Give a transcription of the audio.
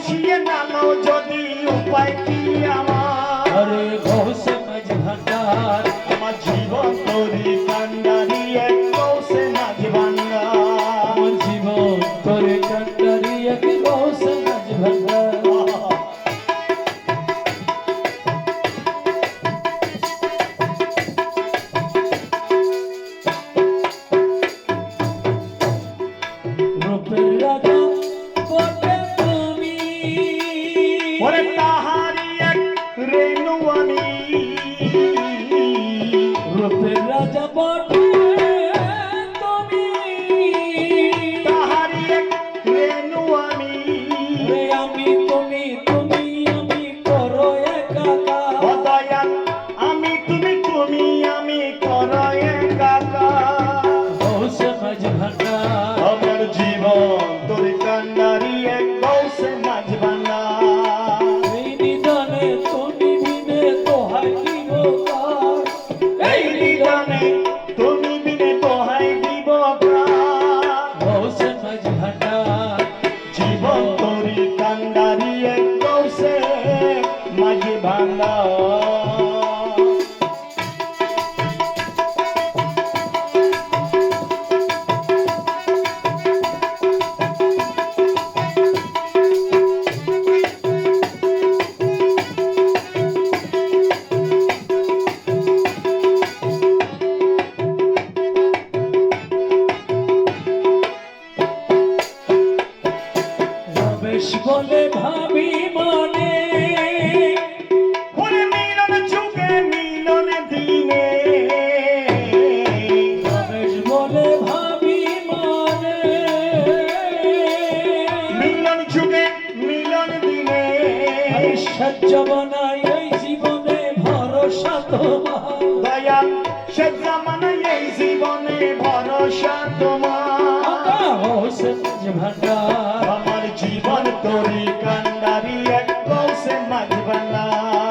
বুঝিয়ে নাও যদি উপায় কি আমার আরে গৌসে মাঝ ভান্ডার আমার জীবন তোরি কান্ডারি এক গৌসে মাঝ ভান্ডার আমার জীবন তোরে কান্ডারি এক গৌসে মাঝ ভান্ডার রূপের রাজা বটে তুমি ওরে তাহারি এক রেণু আমি রূপের রাজা বটে তুমি তাহারি এক রেণু আমি রে আমি তুমি তুমি আমি করো একাকার ও দয়াল আমি আমি করো একাকার গৌসে মাঝ ভান্ডার আমার জীবন তোর কান্ডারি এক গৌসে মাঝ ভান্ডার এই নিদানে তুমি বিনে দোহাই দিব কার এই নিদানে তুমি বিনে দোহাই দিব কার গৌসে মাঝ ভান্ডার জীবন তোরি কান্ডারি এক গৌসে মাঝ ভান্ডার রমেশ বলে ভাবি মনে ওরে মিলন যুগে মিলন দিনে রমেশ বলে ভাবি মনে মিলন যুগে মিলন দিনে সহ্য বনাই এই জীবনে ভরসা তোমার দয়াল সে জামানায় এই জীবনে ভরসা তোমার গৌসে মাঝ ভান্ডার আমার জীবন তোরি কান্ডারি এক গৌসে মাঝ ভান্ডার